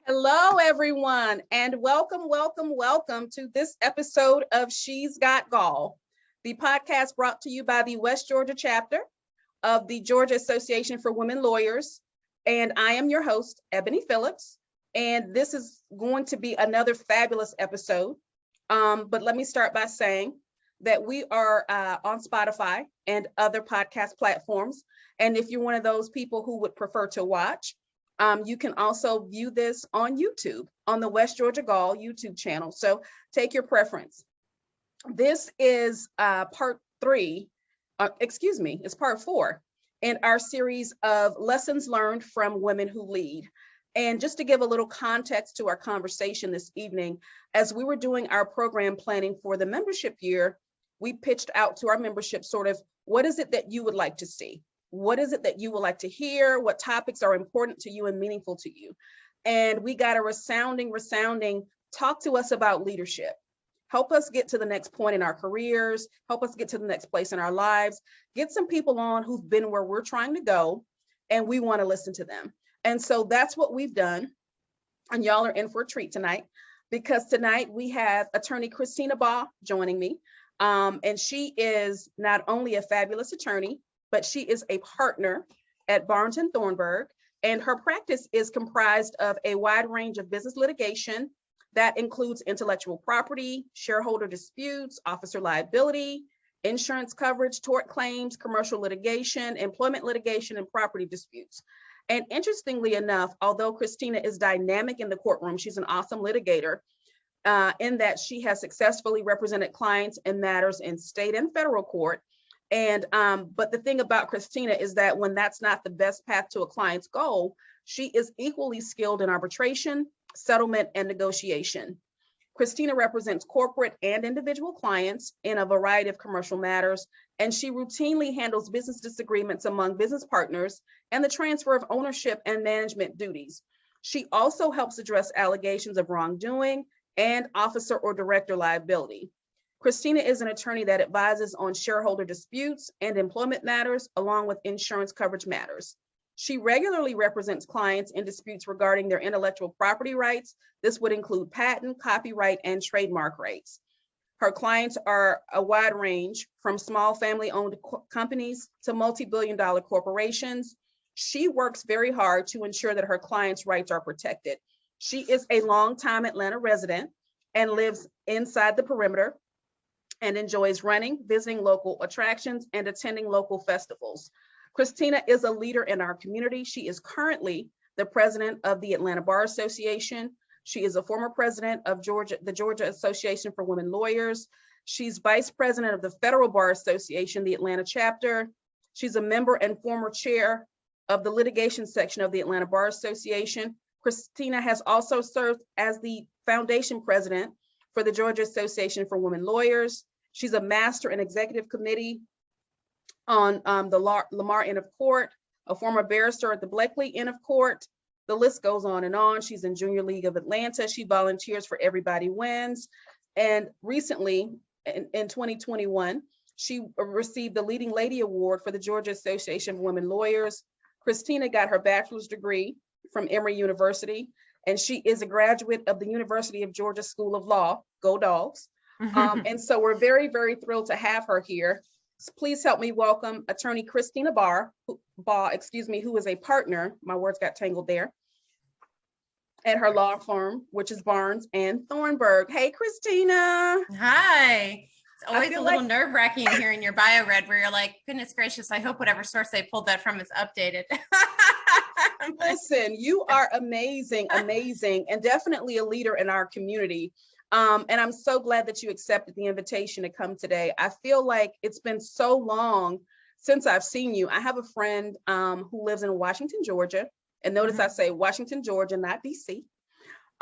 Hello, everyone, and welcome to this episode of She's Got GAWL, the podcast brought to you by the West Georgia Chapter of the Georgia Association for Women Lawyers. And I am your host, Ebony Phillips, and this is going to be another fabulous episode. But let me start by saying that we are on Spotify and other podcast platforms. And if you're one of those people who would prefer to watch, you can also view this on YouTube, on the West Georgia GAWL YouTube channel. So take your preference. This is part 3, it's part 4 in our series of lessons learned from women who lead. And just to give a little context to our conversation this evening, as we were doing our program planning for the membership year, we pitched out to our membership sort of, what is it that you would like to see? What is it that you would like to hear? What topics are important to you and meaningful to you? And we got a resounding, talk to us about leadership. Help us get to the next point in our careers. Help us get to the next place in our lives. Get some people on who've been where we're trying to go, and we want to listen to them. And so that's what we've done. And y'all are in for a treat tonight, because tonight we have attorney Christina Baugh joining me. And she is not only a fabulous attorney, but she is a partner at Barnes Thornburg, and her practice is comprised of a wide range of business litigation that includes intellectual property, shareholder disputes, officer liability, insurance coverage, tort claims, commercial litigation, employment litigation, and property disputes. And interestingly enough, although Christina is dynamic in the courtroom, she's an awesome litigator in that she has successfully represented clients in matters in state and federal court. And but the thing about Christina is that when that's not the best path to a client's goal, she is equally skilled in arbitration, settlement, and negotiation. Christina represents corporate and individual clients in a variety of commercial matters, and she routinely handles business disagreements among business partners and the transfer of ownership and management duties. She also helps address allegations of wrongdoing and officer or director liability. Christina is an attorney that advises on shareholder disputes and employment matters, along with insurance coverage matters. She regularly represents clients in disputes regarding their intellectual property rights. This would include patent, copyright, and trademark rights. Her clients are a wide range, from small family-owned companies to multi-billion-dollar corporations. She works very hard to ensure that her clients' rights are protected. She is a longtime Atlanta resident and lives inside the perimeter, and enjoys running, visiting local attractions, and attending local festivals. Christina is a leader in our community. She is currently the president of the Atlanta Bar Association. She is a former president of the Georgia Association for Women Lawyers. She's vice president of the Federal Bar Association, the Atlanta chapter. She's a member and former chair of the litigation section of the Atlanta Bar Association. Christina has also served as the foundation president for the Georgia Association for Women Lawyers. She's a master in executive committee on the Lamar Inn of Court, a former barrister at the Blakely Inn of Court. The list goes on and on. She's in Junior League of Atlanta. She volunteers for Everybody Wins. And recently, in 2021, she received the Leading Lady Award for the Georgia Association of Women Lawyers. Christina got her bachelor's degree from Emory University, and she is a graduate of the University of Georgia School of Law. Go Dogs. And so we're very, very thrilled to have her here. So please help me welcome attorney Christina Baugh, who is a partner, my words got tangled there, at her law firm, which is Barnes and Thornburg. Hey, Christina. Hi. It's always a little nerve-wracking hearing your bio read, where you're like, goodness gracious, I hope whatever source they pulled that from is updated. Listen, you are amazing, and definitely a leader in our community. And I'm so glad that you accepted the invitation to come today. I feel like it's been so long since I've seen you. I have a friend who lives in Washington, Georgia, and notice I say Washington, Georgia, not DC,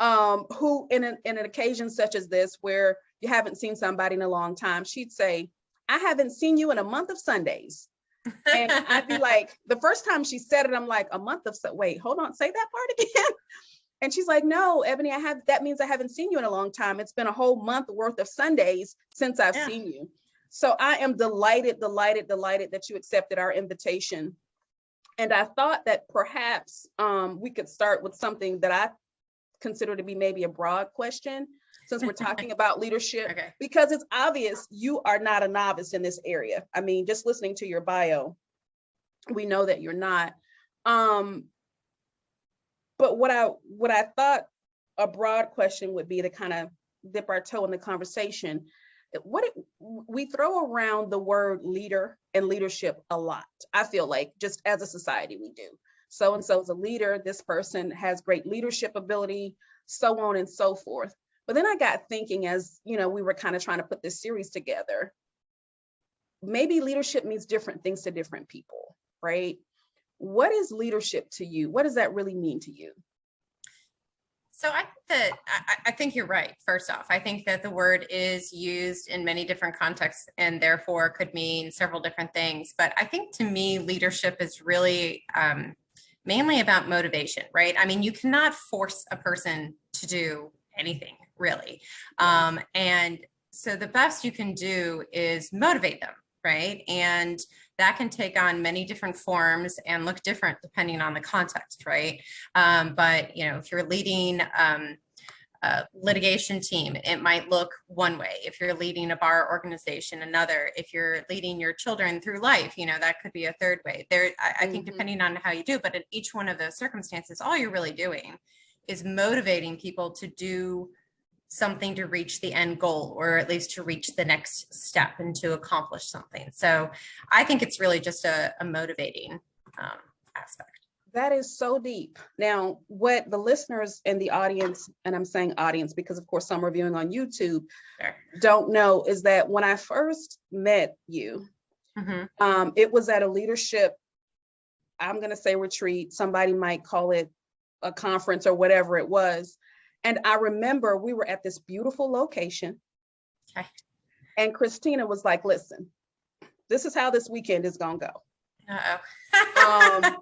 who in an occasion such as this, where you haven't seen somebody in a long time, she'd say, I haven't seen you in a month of Sundays. And I'd be like, the first time she said it, I'm like, a month of, wait, hold on, say that part again. And she's like, no, Ebony, that means I haven't seen you in a long time. It's been a whole month worth of Sundays since I've seen you. So I am delighted that you accepted our invitation. And I thought that perhaps we could start with something that I consider to be maybe a broad question, since we're talking about leadership, Okay. because it's obvious you are not a novice in this area. I mean, just listening to your bio, we know that you're not. But what I thought a broad question would be to kind of dip our toe in the conversation. We throw around the word leader and leadership a lot. I feel like just as a society we do. So and so is a leader. This person has great leadership ability, so on and so forth. But then I got thinking, as you know, we were kind of trying to put this series together. Maybe leadership means different things to different people, right? What is leadership to you? What does that really mean to you? So I think you're right. First off, I think that the word is used in many different contexts and therefore could mean several different things. But I think to me, leadership is really mainly about motivation, right? I mean, you cannot force a person to do anything, really. And so the best you can do is motivate them, right? And that can take on many different forms and look different depending on the context, right? But you know, if you're leading a litigation team, it might look one way. If you're leading a bar organization, another. If you're leading your children through life, you know, that could be a third way. I think depending on how you do, but in each one of those circumstances, all you're really doing is motivating people to do something to reach the end goal, or at least to reach the next step and to accomplish something. So I think it's really just a motivating aspect. That is so deep. Now, what the listeners and the audience, and I'm saying audience because of course some are viewing on YouTube, Sure. don't know, is that when I first met you, it was at a leadership, I'm going to say retreat, somebody might call it a conference or whatever it was. And I remember we were at this beautiful location. Okay. And Christina was like, listen, this is how this weekend is going to go.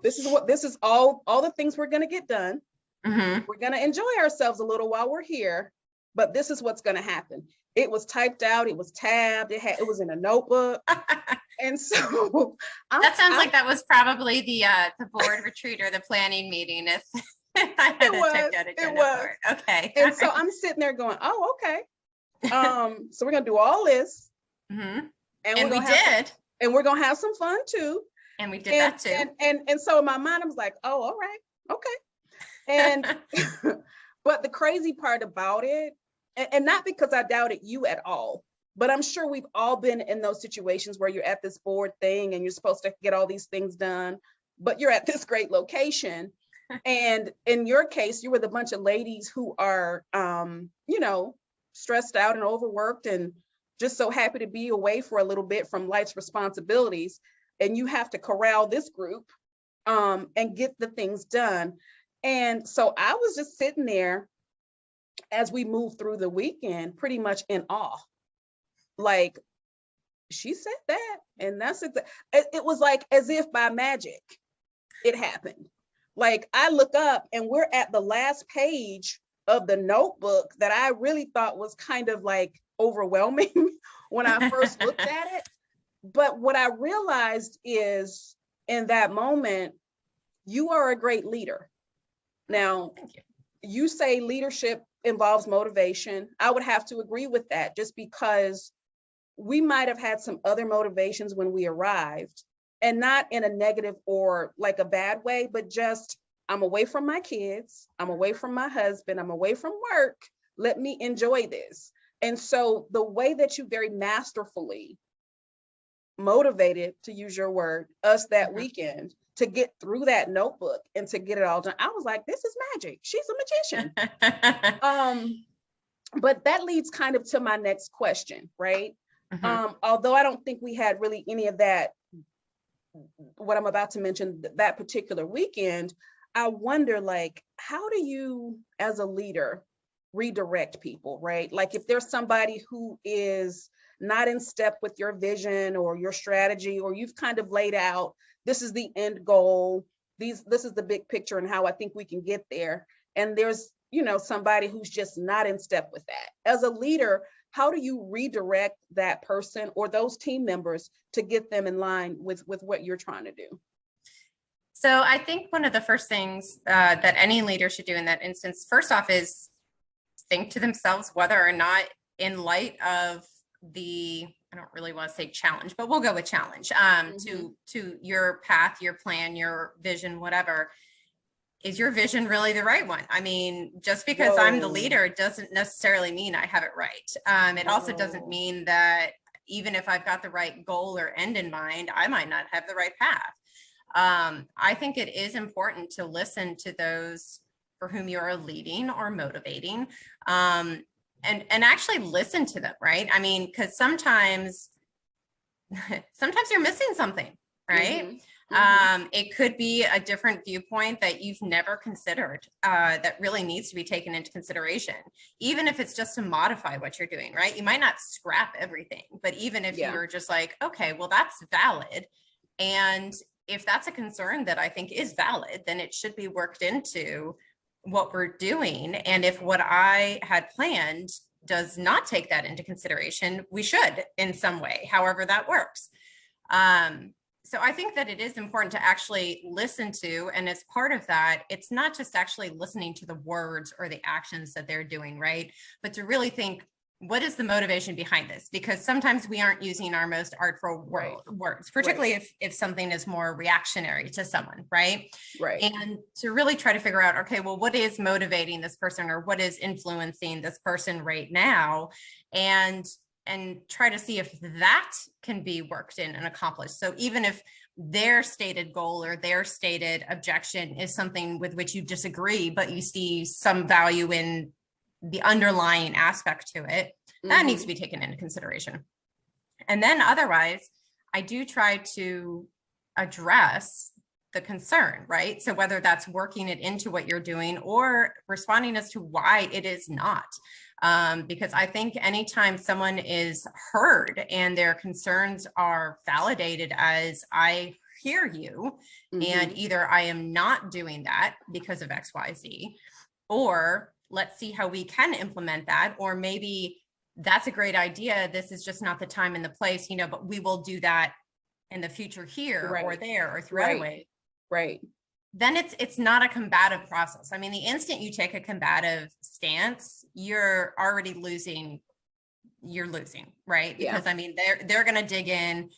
This is all the things we're going to get done. We're going to enjoy ourselves a little while we're here, but this is what's going to happen. It was typed out. It was tabbed. It was in a notebook. And so that sounds like that was probably the board retreat or the planning meeting. If I had to check that agenda for it. Okay. And so I'm sitting there going, oh, okay. So we're going to do all this. And we did. And we're going to have some fun too. And we did that too. And so in my mind, I was like, oh, all right. Okay. And, but the crazy part about it, and not because I doubted you at all, but I'm sure we've all been in those situations where you're at this board thing and you're supposed to get all these things done, but you're at this great location. And in your case, you were the bunch of ladies who are, you know, stressed out and overworked and just so happy to be away for a little bit from life's responsibilities. And you have to corral this group and get the things done. And so I was just sitting there as we moved through the weekend, pretty much in awe. Like, she said that, and that's it. It was like as if by magic it happened. Like, I look up and we're at the last page of the notebook that I really thought was kind of like overwhelming when I first looked at it. But what I realized is in that moment, you are a great leader. Now, you say leadership involves motivation. I would have to agree with that, just because we might have had some other motivations when we arrived, and not in a negative or like a bad way, but just, I'm away from my kids, I'm away from my husband, I'm away from work, let me enjoy this. And so the way that you very masterfully motivated, to use your word, us that weekend to get through that notebook and to get it all done, I was like, this is magic. She's a magician. But that leads kind of to my next question, right? Although I don't think we had really any of that, what I'm about to mention, that particular weekend, I wonder, like, how do you as a leader redirect people, right? Like, if there's somebody who is not in step with your vision or your strategy, or you've kind of laid out, this is the end goal, this is the big picture and how I think we can get there, and there's, you know, somebody who's just not in step with that. As a leader, how do you redirect that person or those team members to get them in line with what you're trying to do? So I think one of the first things that any leader should do in that instance, first off, is think to themselves whether or not, in light of the, I don't really want to say challenge, but we'll go with challenge, to your path, your plan, your vision, whatever, is your vision really the right one? I mean, just because I'm the leader doesn't necessarily mean I have it right. It also doesn't mean that even if I've got the right goal or end in mind, I might not have the right path. I think it is important to listen to those for whom you're leading or motivating, and actually listen to them, right? I mean, because sometimes you're missing something, right? It could be a different viewpoint that you've never considered, that really needs to be taken into consideration, even if it's just to modify what you're doing, right? You might not scrap everything, but even if you're just like, okay, well, that's valid. And if that's a concern that I think is valid, then it should be worked into what we're doing. And if what I had planned does not take that into consideration, we should in some way, however that works. So I think that it is important to actually listen to, and as part of that, it's not just actually listening to the words or the actions that they're doing, right? But to really think, what is the motivation behind this? Because sometimes we aren't using our most artful words, particularly if something is more reactionary to someone, right? Right. And to really try to figure out, okay, well, what is motivating this person, or what is influencing this person right now? And try to see if that can be worked in and accomplished. So even if their stated goal or their stated objection is something with which you disagree, but you see some value in the underlying aspect to it, that needs to be taken into consideration. And then otherwise, I do try to address the concern, right? So whether that's working it into what you're doing or responding as to why it is not. Because I think anytime someone is heard and their concerns are validated as, I hear you, and either I am not doing that because of X, Y, Z, or let's see how we can implement that, or maybe that's a great idea, this is just not the time and the place, but we will do that in the future here or there or through other ways. Right. Then it's not a combative process. I mean, the instant you take a combative stance, you're already losing, right? Because I mean, they're going to dig in.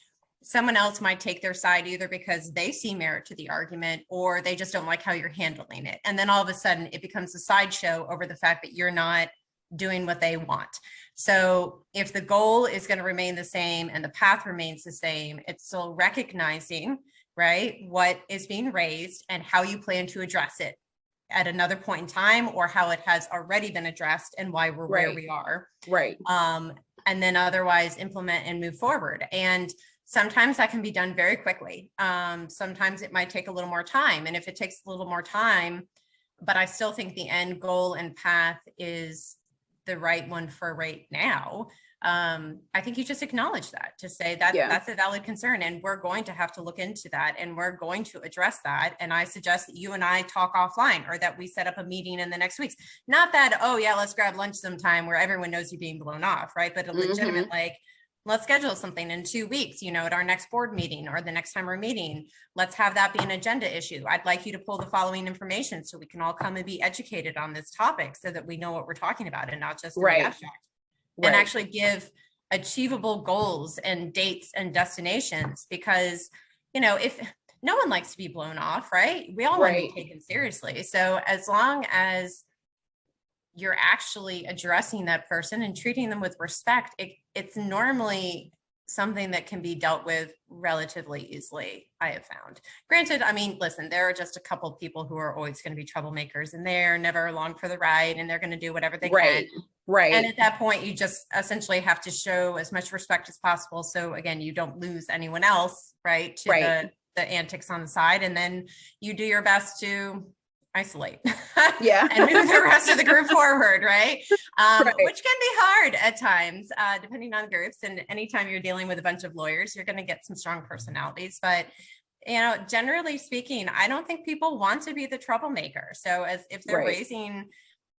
Someone else might take their side either because they see merit to the argument, or they just don't like how you're handling it. And then all of a sudden it becomes a sideshow over the fact that you're not doing what they want. So if the goal is going to remain the same and the path remains the same, it's still recognizing, right, what is being raised and how you plan to address it at another point in time, or how it has already been addressed and why we're where we are. Right. And then otherwise implement and move forward. And sometimes that can be done very quickly. Sometimes it might take a little more time. And if it takes a little more time, but I still think the end goal and path is the right one for right now, I think you just acknowledge that, to say that that's a valid concern, and we're going to have to look into that, and we're going to address that. And I suggest that you and I talk offline, or that we set up a meeting in the next weeks. Not that, oh yeah, let's grab lunch sometime where everyone knows you're being blown off, right? But a legitimate, like, let's schedule something in 2 weeks, at our next board meeting or the next time we're meeting. Let's have that be an agenda issue. I'd like you to pull the following information so we can all come and be educated on this topic, so that we know what we're talking about and not just in the abstract. And actually give achievable goals and dates and destinations, because, if no one likes to be blown off, right? We all want to be taken seriously. So as long as you're actually addressing that person and treating them with respect, it's normally something that can be dealt with relatively easily, I have found. Granted, I mean, listen, there are just a couple of people who are always going to be troublemakers, and they're never along for the ride, and they're going to do whatever they can. Right. And at that point, you just essentially have to show as much respect as possible. So again, you don't lose anyone else, right, to the antics on the side. And then you do your best to isolate and move the rest of the group forward, right? Which can be hard at times, depending on groups. And anytime you're dealing with a bunch of lawyers, you're going to get some strong personalities. But generally speaking, I don't think people want to be the troublemaker. So as if they're raising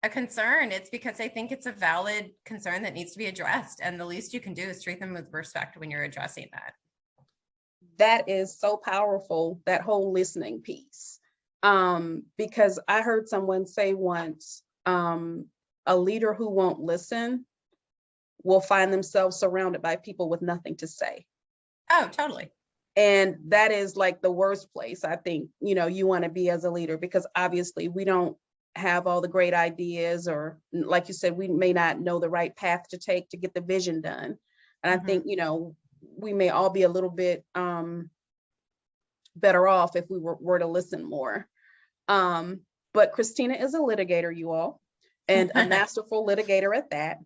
a concern, it's because they think it's a valid concern that needs to be addressed. And the least you can do is treat them with respect when you're addressing that. that is so powerful, that whole listening piece. Because I heard someone say once, a leader who won't listen will find themselves surrounded by people with nothing to say. Oh, totally. And that is like the worst place, I think, you want to be as a leader, because obviously we don't have all the great ideas, or like you said, we may not know the right path to take to get the vision done. And I think, we may all be a little bit better off if we were to listen more. But Christina is a litigator, you all, and a masterful litigator at that.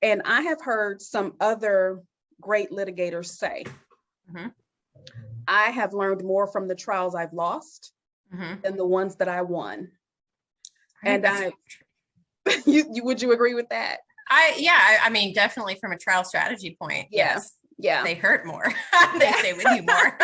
And I have heard some other great litigators say, I have learned more from the trials I've lost than the ones that I won. And would you agree with that? I mean, definitely from a trial strategy point. Yes. Yeah. They hurt more. They stay with you more.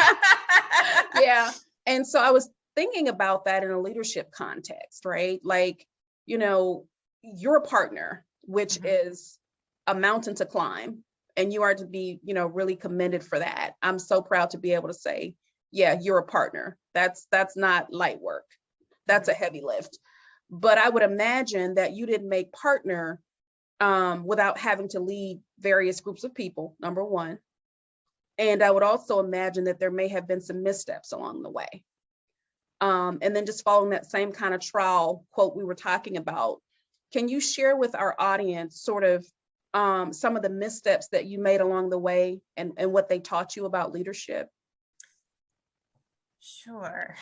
Yeah. And so I was thinking about that in a leadership context, right? Like, you're a partner, which is a mountain to climb, and you are to be, really commended for that. I'm so proud to be able to say, yeah, you're a partner. That's not light work. That's a heavy lift. But I would imagine that you didn't make partner without having to lead various groups of people, number one. And I would also imagine that there may have been some missteps along the way. And then just following that same kind of trial quote we were talking about, can you share with our audience sort of some of the missteps that you made along the way, and what they taught you about leadership? Sure.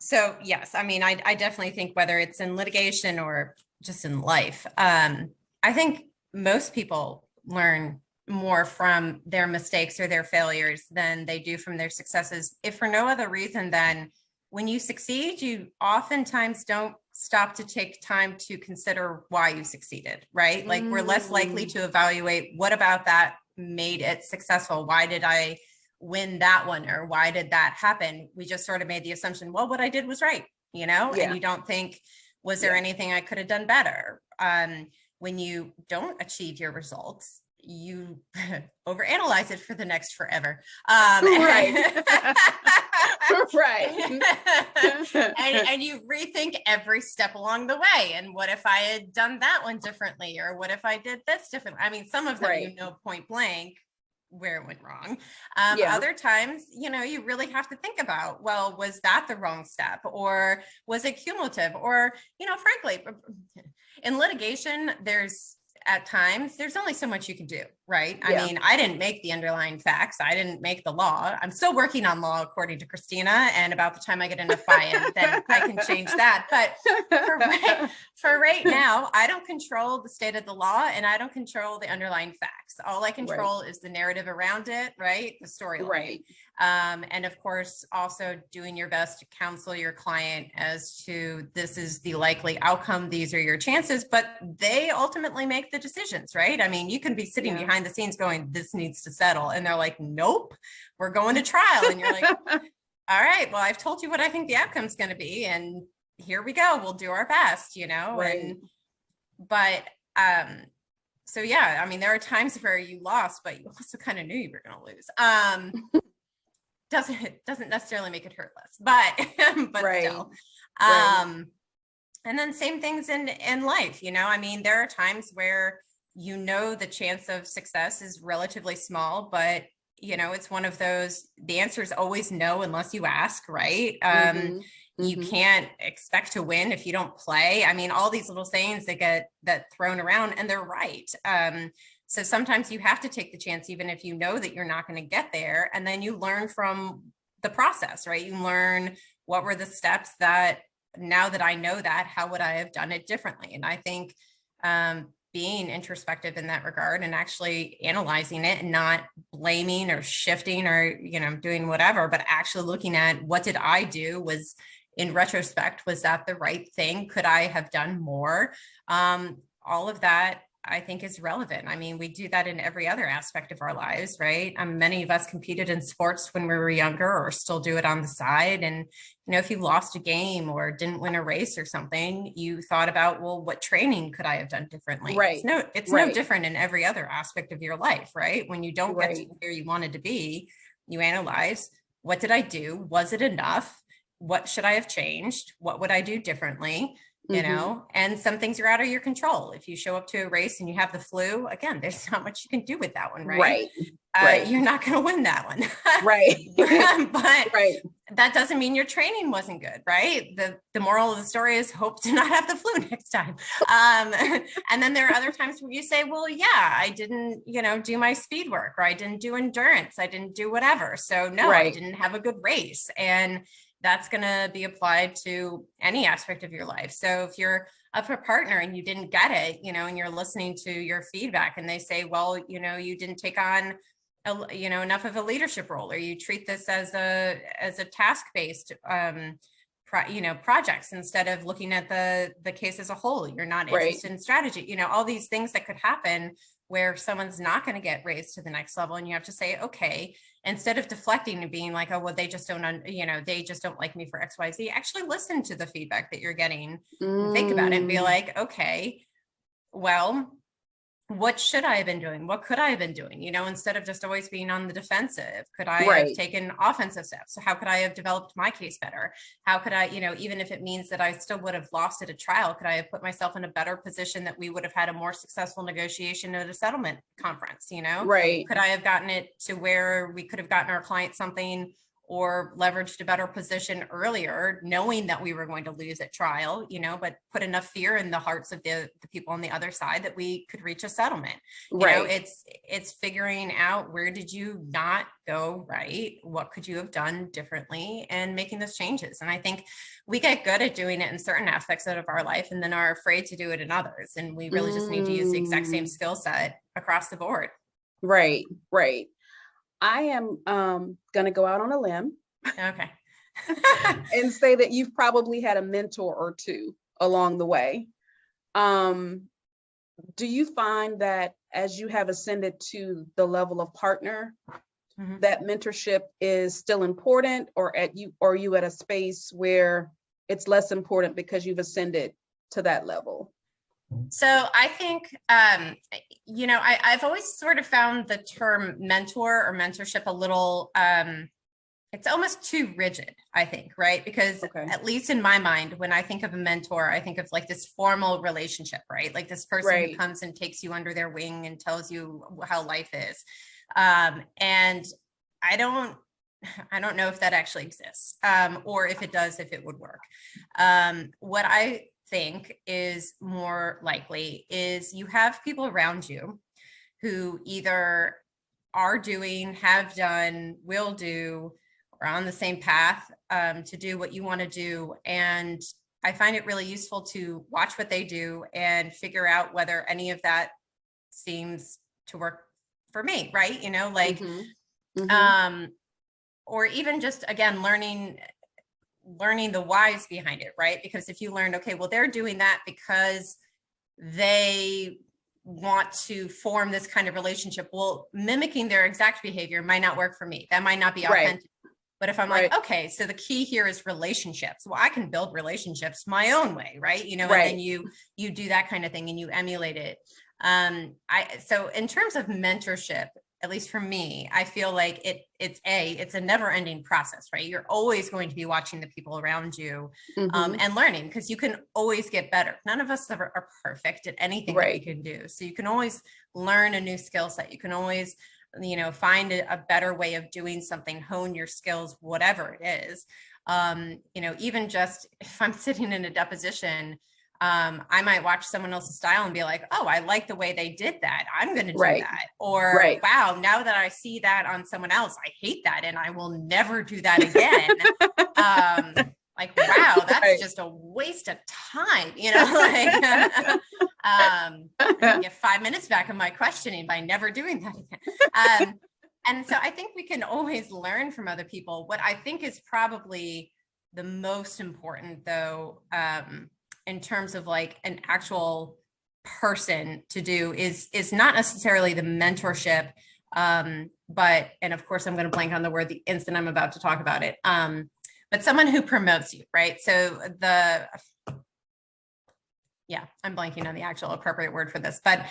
So yes, I mean, I definitely think whether it's in litigation or just in life, I think most people learn more from their mistakes or their failures than they do from their successes, if for no other reason than when you succeed, you oftentimes don't stop to take time to consider why you succeeded, right? Like we're less likely to evaluate what about that made it successful. Why did I win that one? Or why did that happen? We just sort of made the assumption, well, what I did was right, and you don't think, was there anything I could have done better? When you don't achieve your results, you overanalyze it for the next forever. Right. Right. and you rethink every step along the way. And what if I had done that one differently? Or what if I did this differently? I mean, some of them, point blank where it went wrong. Other times, you really have to think about, well, was that the wrong step? Or was it cumulative? Or, frankly, in litigation, at times, there's only so much you can do, right? I mean, I didn't make the underlying facts. I didn't make the law. I'm still working on law, according to Christina. And about the time I get enough buy-in, then I can change that. But for right now, I don't control the state of the law, and I don't control the underlying facts. All I control is the narrative around it, right? The storyline. Right. And of course, also doing your best to counsel your client as to, this is the likely outcome, these are your chances, but they ultimately make the decisions, right? I mean, you can be sitting behind the scenes going, this needs to settle. And they're like, nope, we're going to trial. And you're like, all right, well, I've told you what I think the outcome's going to be, and here we go. We'll do our best, Right. So yeah, I mean, there are times where you lost, but you also kind of knew you were going to lose. Doesn't necessarily make it hurt less, but Right. still. And then same things in life, I mean, there are times where, the chance of success is relatively small, but it's one of those, the answer is always no, unless you ask, right? You can't expect to win if you don't play. I mean, all these little sayings that get thrown around, and they're right. So sometimes you have to take the chance, even if you know that you're not going to get there. And then you learn from the process, right? You learn, what were the steps that, now that I know that, how would I have done it differently? And I think being introspective in that regard and actually analyzing it and not blaming or shifting or, doing whatever, but actually looking at, what did I do? Was, in retrospect, was that the right thing? Could I have done more? All of that, I think, is relevant. I mean, we do that in every other aspect of our lives, right? Many of us competed in sports when we were younger, or still do it on the side. And, if you lost a game or didn't win a race or something, you thought about, well, what training could I have done differently? Right. It's no different in every other aspect of your life, right? When you don't get to where you wanted to be, you analyze, what did I do? Was it enough? What should I have changed? What would I do differently? You know, and some things are out of your control. If you show up to a race and you have the flu, again, there's not much you can do with that one, right? You're not going to win that one. Right. But that doesn't mean your training wasn't good, right? The moral of the story is hope to not have the flu next time. And then there are other times where you say, well, yeah, I didn't, do my speed work, or I didn't do endurance. I didn't do whatever. So no, I didn't have a good race. And that's going to be applied to any aspect of your life. So if you're up for a partner and you didn't get it, and you're listening to your feedback and they say, well, you didn't take on, enough of a leadership role, or you treat this as a task-based, projects instead of looking at the case as a whole. You're not interested in strategy, all these things that could happen where someone's not going to get raised to the next level. And you have to say, okay, instead of deflecting and being like, oh, well, they just don't like me for X, Y, Z, actually listen to the feedback that you're getting, think about it and be like, okay, well, what should I have been doing? What could I have been doing? Instead of just always being on the defensive, could I have taken offensive steps? So how could I have developed my case better? How could I, even if it means that I still would have lost at a trial, could I have put myself in a better position that we would have had a more successful negotiation at a settlement conference? Could I have gotten it to where we could have gotten our client something or leveraged a better position earlier, knowing that we were going to lose at trial, but put enough fear in the hearts of the people on the other side that we could reach a settlement. It's figuring out, where did you not go right? What could you have done differently, and making those changes. And I think we get good at doing it in certain aspects of our life and then are afraid to do it in others. And we really just need to use the exact same skill set across the board. Right. I am going to go out on a limb. Okay. And say that you've probably had a mentor or two along the way. Do you find that as you have ascended to the level of partner, that mentorship is still important, or are you at a space where it's less important because you've ascended to that level? So I think, I've always sort of found the term mentor or mentorship a little, it's almost too rigid, I think, right? Because at least in my mind, when I think of a mentor, I think of like this formal relationship, right? Like this person who comes and takes you under their wing and tells you how life is. And I don't know if that actually exists, or if it does, if it would work. What I think is more likely is you have people around you who either are doing, have done, will do, or on the same path to do what you want to do. And I find it really useful to watch what they do and figure out whether any of that seems to work for me, right? Or even just, again, learning the whys behind it, right? Because if you learned, okay, well, they're doing that because they want to form this kind of relationship. Well, mimicking their exact behavior might not work for me. That might not be authentic. But if I'm like, okay, so the key here is relationships. Well, I can build relationships my own way, right? And then you do that kind of thing and you emulate it. So in terms of mentorship, at least for me, I feel like it's a never ending process, right? You're always going to be watching the people around you and learning, because you can always get better. None of us are perfect at anything that we can do. So you can always learn a new skill set. You can always, find a better way of doing something, hone your skills, whatever it is. Even just if I'm sitting in a deposition, I might watch someone else's style and be like, oh, I like the way they did that. I'm going to do that. Or, wow, now that I see that on someone else, I hate that. And I will never do that again. Like, wow, that's just a waste of time. I get 5 minutes back of my questioning by never doing that again. And so I think we can always learn from other people. What I think is probably the most important, though, in terms of like an actual person to do is not necessarily the mentorship, but, and of course I'm going to blank on the word the instant I'm about to talk about it, but someone who promotes you, right? So yeah, I'm blanking on the actual appropriate word for this, but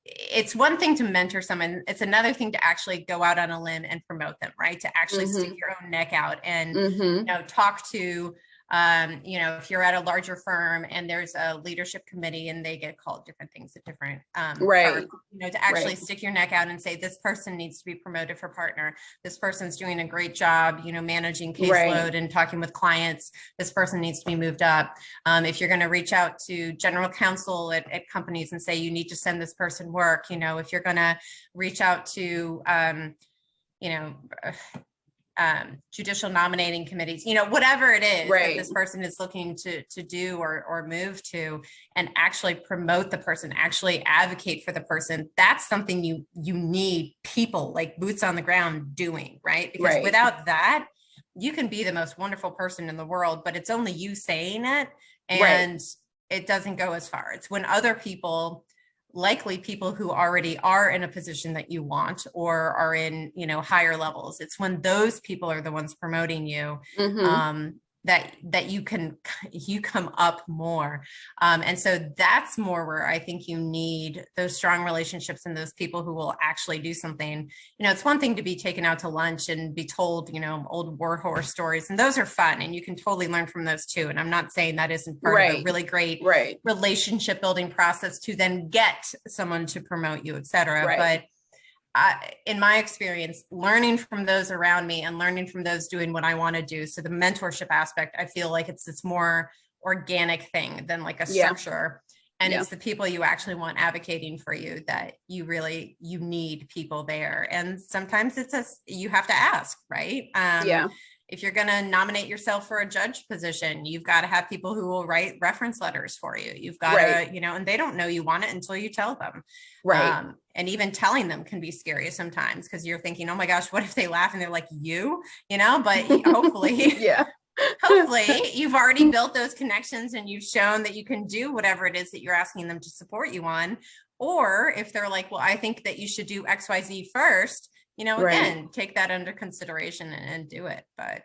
it's one thing to mentor someone. It's another thing to actually go out on a limb and promote them, right? To actually stick your own neck out and, talk to, if you're at a larger firm and there's a leadership committee and they get called different things at different Right. firms, to actually stick your neck out and say, this person needs to be promoted for partner. This person's doing a great job, managing caseload and talking with clients. This person needs to be moved up. If you're going to reach out to general counsel at companies and say, you need to send this person work, if you're going to reach out to, judicial nominating committees, whatever it is that this person is looking to do or move to, and actually promote the person, actually advocate for the person. That's something you need people like boots on the ground doing, right? Because without that, you can be the most wonderful person in the world, but it's only you saying it, and it doesn't go as far. It's when other people, likely people who already are in a position that you want or are in, higher levels. It's when those people are the ones promoting you, that you come up more. And so that's more where I think you need those strong relationships and those people who will actually do something. It's one thing to be taken out to lunch and be told, old war horror stories, and those are fun and you can totally learn from those too. And I'm not saying that isn't part of a really great relationship building process to then get someone to promote you, et cetera. But in my experience, learning from those around me and learning from those doing what I want to do. So the mentorship aspect, I feel like it's this more organic thing than like a structure. And it's the people you actually want advocating for you that you need people there. And sometimes you have to ask, right? If you're going to nominate yourself for a judge position, you've got to have people who will write reference letters for you. You've got to, and they don't know you want it until you tell them. And even telling them can be scary sometimes because you're thinking, oh my gosh, what if they laugh and they're like, but hopefully, hopefully you've already built those connections and you've shown that you can do whatever it is that you're asking them to support you on. Or if they're like, well, I think that you should do XYZ first, again, take that under consideration and do it. But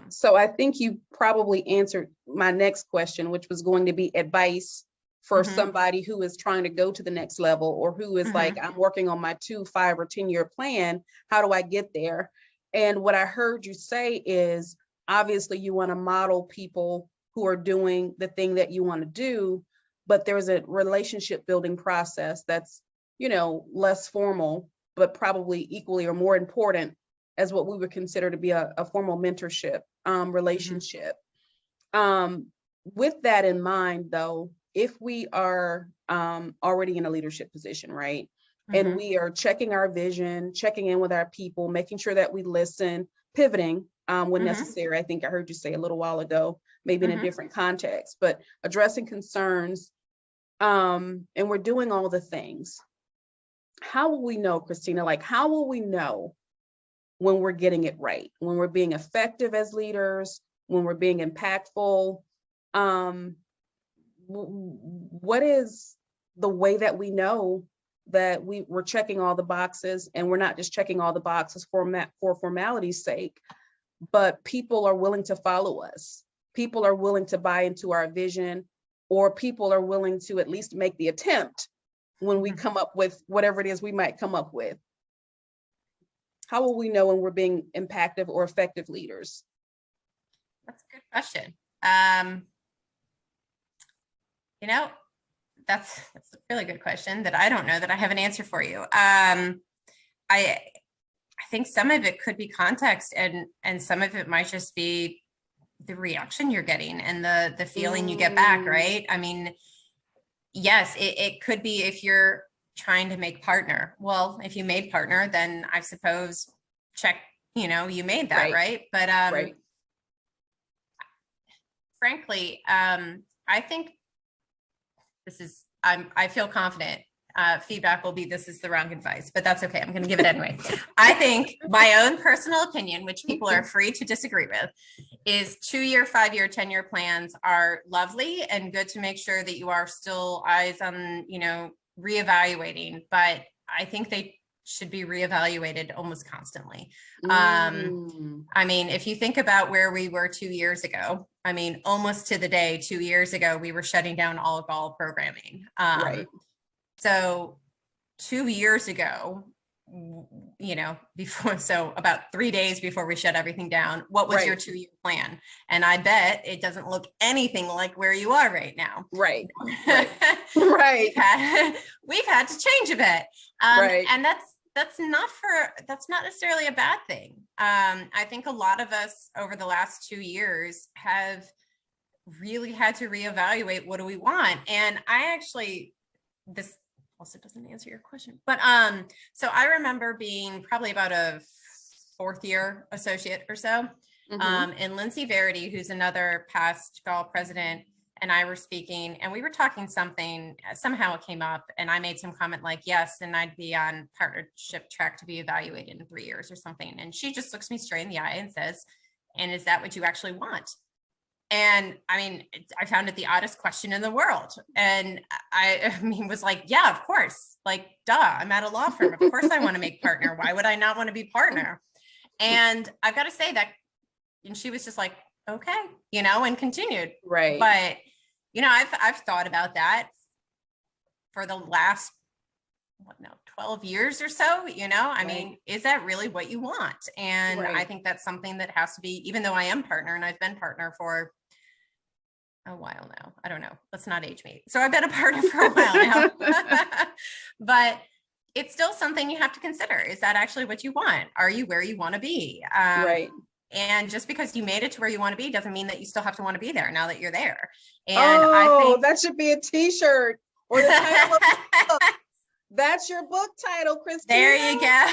so I think you probably answered my next question, which was going to be advice for somebody who is trying to go to the next level, or who is like, I'm working on my 2, 5, or 10-year plan. How do I get there? And what I heard you say is, obviously you want to model people who are doing the thing that you want to do, but there's a relationship building process that's, less formal, but probably equally or more important as what we would consider to be a formal mentorship relationship. With that in mind, though, if we are already in a leadership position, right? And we are checking our vision, checking in with our people, making sure that we listen, pivoting when necessary. I think I heard you say a little while ago, maybe in a different context, but addressing concerns, and we're doing all the things. How will we know, Christina, how will we know when we're getting it right, when we're being effective as leaders, when we're being impactful? What is the way that we know that we're checking all the boxes, and we're not just checking all the boxes for formality's sake, but people are willing to follow us. People are willing to buy into our vision, or people are willing to at least make the attempt when we come up with whatever it is we might come up with. How will we know when we're being impactful or effective leaders? That's a good question. That's a really good question that I don't know that I have an answer for you. I think some of it could be context, and some of it might just be the reaction you're getting and the feeling you get back, right? I mean, yes, it could be if you're trying to make partner. Well, if you made partner, then I suppose check, you made that, right? But frankly, I think I feel confident. Feedback will be, this is the wrong advice, but that's okay. I'm going to give it anyway. I think my own personal opinion, which people are free to disagree with, is 2-year, 5-year, 10-year plans are lovely and good to make sure that you are still eyes on, reevaluating. But I think they should be reevaluated almost constantly. Mm. I mean, if you think about where we were 2 years ago, I mean, almost to the day 2 years ago, we were shutting down all GAWL programming. Right. So 2 years ago, before, so about 3 days before we shut everything down, what was your 2-year plan? And I bet it doesn't look anything like where you are right now. Right. Right. Right. We've had to change a bit. Right. And that's not necessarily a bad thing. I think a lot of us over the last 2 years have really had to reevaluate, what do we want? And this also doesn't answer your question, but so I remember being probably about a 4th year associate or so, and Lindsay Verity, who's another past GAWL president, and I were speaking, and we were talking something, somehow it came up, and I made some comment like, yes, and I'd be on partnership track to be evaluated in 3 years or something. And she just looks me straight in the eye and says, and is that what you actually want? And I mean, I found it the oddest question in the world. And I was like, yeah, of course, like, duh, I'm at a law firm. Of course I want to make partner. Why would I not want to be partner? And I've got to say that, and she was just like, okay, and continued. Right. But, I've thought about that for the last 12 years or so, I mean, is that really what you want? And I think that's something that has to be, even though I am partner and I've been partner for a while now, I don't know, let's not age me. So I've been a partner for a while now, but it's still something you have to consider. Is that actually what you want? Are you where you want to be? Right. And just because you made it to where you want to be doesn't mean that you still have to want to be there now that you're there. And I think that should be a t-shirt or the title of the book. That's your book title, Christina. There you go.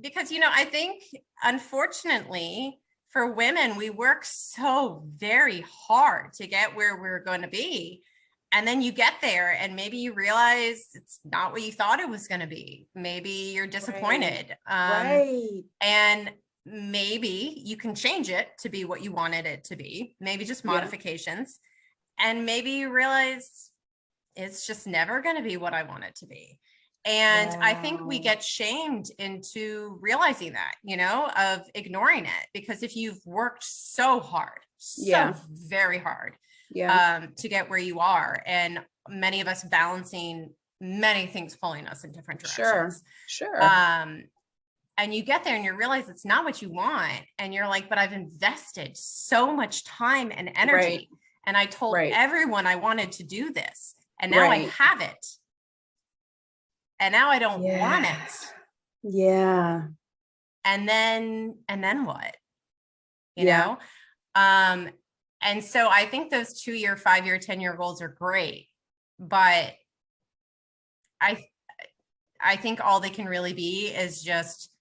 Because, I think, unfortunately, for women, we work so very hard to get where we're going to be. And then you get there and maybe you realize it's not what you thought it was going to be. Maybe you're disappointed. Right. And maybe you can change it to be what you wanted it to be. Maybe just modifications. And maybe you realize it's just never going to be what I want it to be. And I think we get shamed into realizing that, of ignoring it, because if you've worked so hard, very hard, to get where you are, and many of us balancing many things pulling us in different directions. Sure. And you get there and you realize it's not what you want. And you're like, but I've invested so much time and energy. And I told everyone I wanted to do this. And now I have it. And now I don't want it. Yeah. And then what? You know? And so I think those 2-year, 5-year, 10-year goals are great. But I think all they can really be is just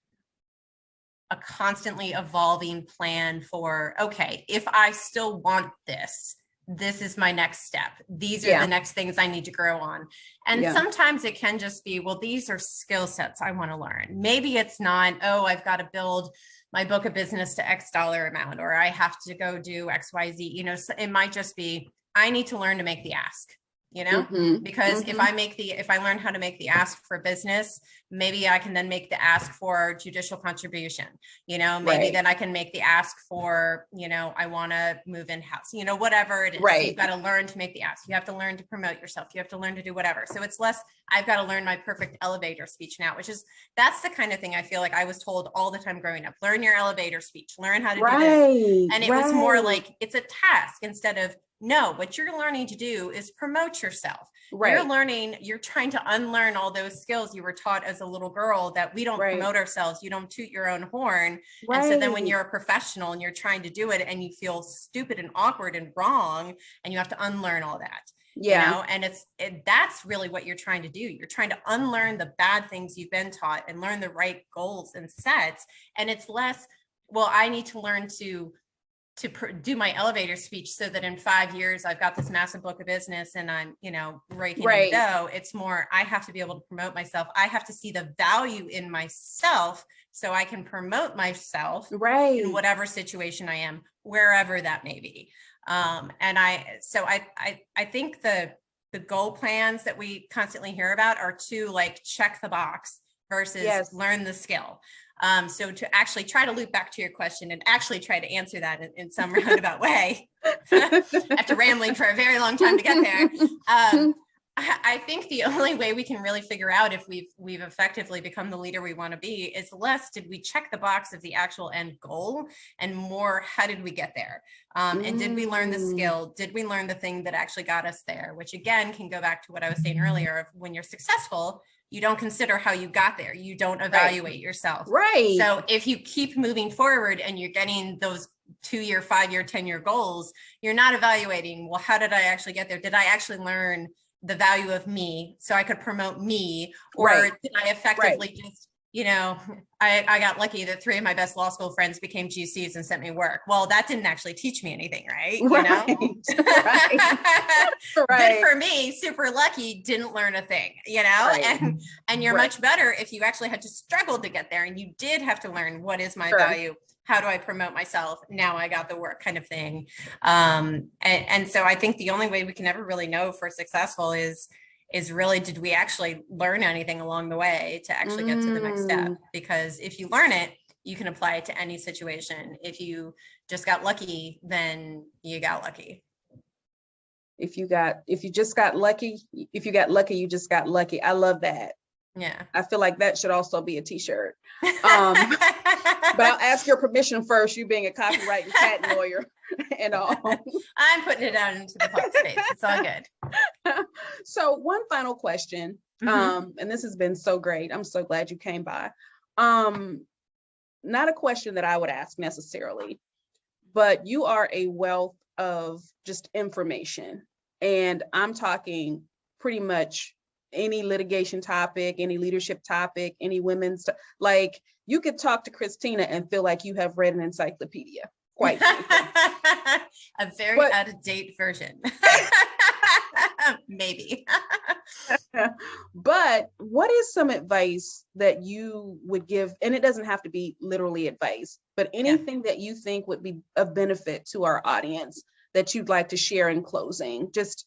a constantly evolving plan for, okay, if I still want this, this is my next step. These are the next things I need to grow on. And sometimes it can just be, well, these are skill sets I want to learn. Maybe it's not, oh, I've got to build my book of business to X dollar amount, or I have to go do X, Y, Z. So it might just be, I need to learn to make the ask. Because if I learn how to make the ask for business, maybe I can then make the ask for judicial contribution, maybe then I can make the ask for, I want to move in house, whatever it is. You've got to learn to make the ask. You have to learn to promote yourself. You have to learn to do whatever. So it's less, I've got to learn my perfect elevator speech now, that's the kind of thing I feel like I was told all the time growing up. Learn your elevator speech, learn how to do this. And it was more like, it's a task instead of, no, what you're learning to do is promote yourself. You're trying to unlearn all those skills you were taught as a little girl, that we don't promote ourselves. You don't toot your own horn. And so then when you're a professional and you're trying to do it and you feel stupid and awkward and wrong, and you have to unlearn all that, and that's really what you're trying to do. You're trying to unlearn the bad things you've been taught and learn the right goals and sets. And it's less, well, I need to learn to do my elevator speech so that in 5 years I've got this massive book of business and I'm, raking in the dough. It's more, I have to be able to promote myself. I have to see the value in myself so I can promote myself in whatever situation I am, wherever that may be. And I think the goal plans that we constantly hear about are to like check the box versus Yes. learn the skill. So to actually try to loop back to your question and actually try to answer that in some roundabout way, after rambling for a very long time to get there, I think the only way we can really figure out if we've effectively become the leader we want to be is less did we check the box of the actual end goal and more how did we get there? And did we learn the skill? Did we learn the thing that actually got us there? Which again can go back to what I was saying earlier of when you're successful, you don't consider how you got there. You don't evaluate yourself. Right. So if you keep moving forward and you're getting those 2-year, 5-year, 10-year goals, you're not evaluating, well, how did I actually get there? Did I actually learn the value of me so I could promote me? Or did I effectively just, I got lucky that 3 of my best law school friends became GCs and sent me work. Well, that didn't actually teach me anything, right? Good for me, super lucky, didn't learn a thing, and you're much better if you actually had to struggle to get there and you did have to learn what is my value. How do I promote myself? Now I got the work kind of thing. And so I think the only way we can ever really know if we're successful is really, did we actually learn anything along the way to actually get to the next step? Because if you learn it, you can apply it to any situation. If you just got lucky, then you got lucky. If you got lucky, you just got lucky. I love that. Yeah. I feel like that should also be a t-shirt. But I'll ask your permission first, you being a copyright and patent lawyer and all. I'm putting it out into the public space. It's all good. So one final question, and this has been so great. I'm so glad you came by. Not a question that I would ask necessarily, but you are a wealth of just information. And I'm talking pretty much any litigation topic, any leadership topic, any women's, like you could talk to Christina and feel like you have read an encyclopedia. Quite a very out of date version. Maybe. But what is some advice that you would give? And it doesn't have to be literally advice, but anything that you think would be of benefit to our audience that you'd like to share in closing. Just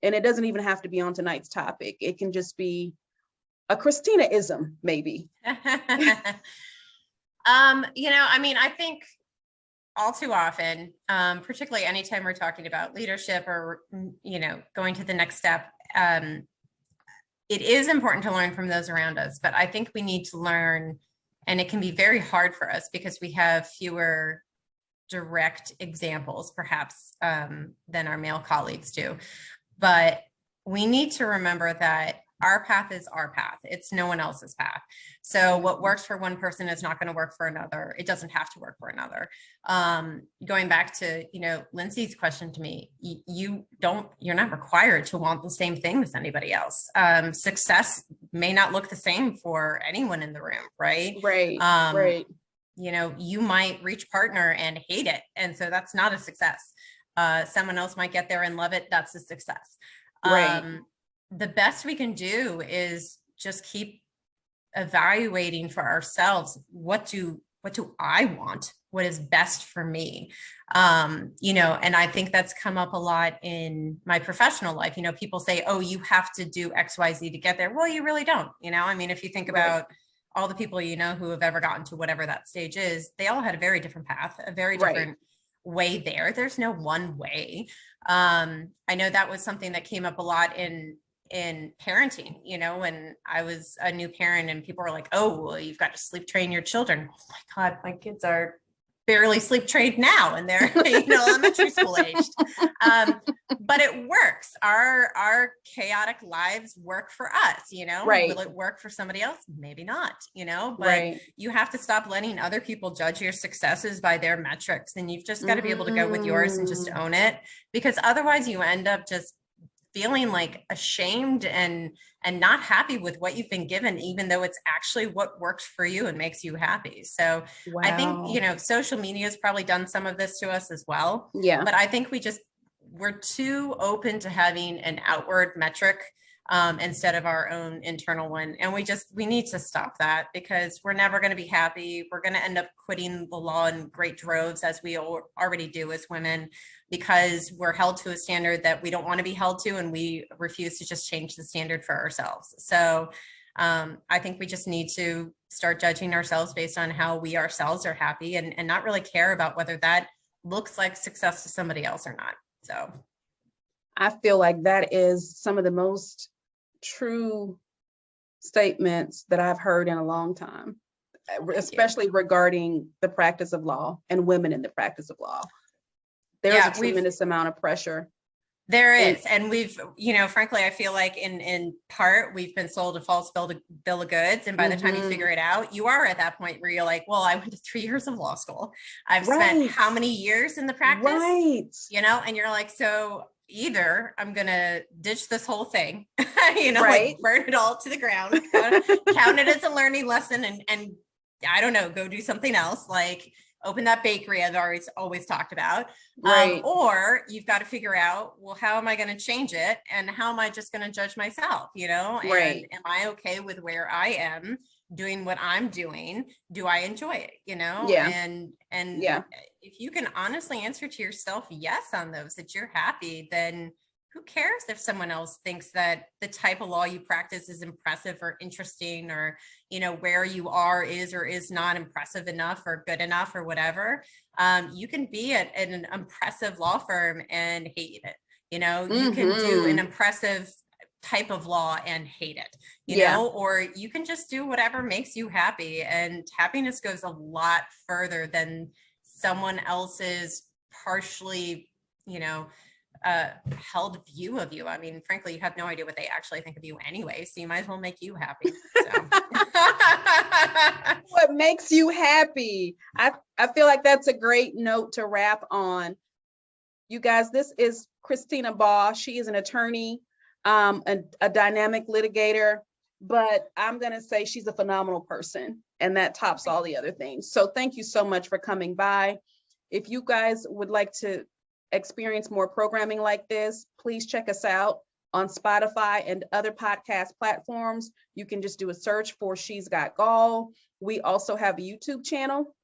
and it doesn't even have to be on tonight's topic. It can just be a Christina-ism, maybe. I think all too often, particularly anytime we're talking about leadership or, going to the next step, it is important to learn from those around us. But I think we need to learn, and it can be very hard for us because we have fewer direct examples, perhaps, than our male colleagues do. But we need to remember that our path is our path. It's no one else's path. So what works for one person is not going to work for another. It doesn't have to work for another. Going back to, Lindsay's question to me, you're not required to want the same thing as anybody else. Success may not look the same for anyone in the room, right? Right. You might reach partner and hate it. And so that's not a success. Someone else might get there and love it. That's a success. The best we can do is just keep evaluating for ourselves. What do I want? What is best for me? And I think that's come up a lot in my professional life. People say, oh, you have to do X, Y, Z to get there. Well, you really don't. If you think about all the people, who have ever gotten to whatever that stage is, they all had a very different path, a very different way there. There's no one way. I know that was something that came up a lot in parenting, when I was a new parent and people were like, oh, well, you've got to sleep train your children. Oh my God, my kids are barely sleep trained now and they're, elementary school aged. But it works. Our chaotic lives work for us, Will it work for somebody else? Maybe not, but you have to stop letting other people judge your successes by their metrics. And you've just got to be able to go with yours and just own it, because otherwise you end up just feeling like ashamed and not happy with what you've been given, even though it's actually what works for you and makes you happy. So I think, social media has probably done some of this to us as well. Yeah. But I think we're too open to having an outward metric instead of our own internal one. And we need to stop that, because we're never going to be happy. We're going to end up quitting the law in great droves, as we already do as women, because we're held to a standard that we don't want to be held to, and we refuse to just change the standard for ourselves. So I think we just need to start judging ourselves based on how we ourselves are happy, and not really care about whether that looks like success to somebody else or not. So I feel like that is some of the most true statements that I've heard in a long time, especially regarding the practice of law and women in the practice of law. There's a tremendous amount of pressure. There is. And we've, frankly, I feel like in part, we've been sold a false bill of goods. And by the time you figure it out, you are at that point where you're like, well, I went to 3 years of law school. I've spent how many years in the practice, and you're like, so either I'm going to ditch this whole thing, like burn it all to the ground, count it as a learning lesson, and I don't know, go do something else, like open that bakery I've always talked about. Or you've got to figure out, well, how am I going to change it? And how am I just going to judge myself, and am I okay with where I am doing what I'm doing? Do I enjoy it? And if you can honestly answer to yourself yes on those, that you're happy, then who cares if someone else thinks that the type of law you practice is impressive or interesting, or, where you are is or is not impressive enough or good enough or whatever. You can be at an impressive law firm and hate it. You can do an impressive type of law and hate it, or you can just do whatever makes you happy. And happiness goes a lot further than someone else's partially, held view of you. I mean, frankly, you have no idea what they actually think of you anyway, so you might as well make you happy. So. What makes you happy? I feel like that's a great note to wrap on. You guys, this is Christina Baugh. She is an attorney, a dynamic litigator, but I'm going to say she's a phenomenal person, and that tops all the other things. So thank you so much for coming by. If you guys would like to experience more programming like this, please check us out on Spotify and other podcast platforms. You can just do a search for She's Got GAWL. We also have a YouTube channel.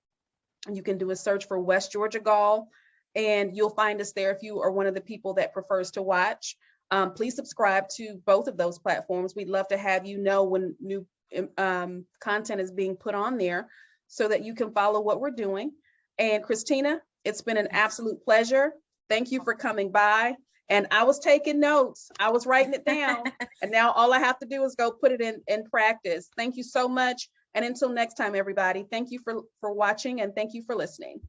You can do a search for West Georgia GAWL, and you'll find us there if you are one of the people that prefers to watch. Please subscribe to both of those platforms. We'd love to have you know when new content is being put on there so that you can follow what we're doing. And Christina, it's been an absolute pleasure. Thank you for coming by. And I was taking notes. I was writing it down. And now all I have to do is go put it in practice. Thank you so much. And until next time, everybody, thank you for watching, and thank you for listening.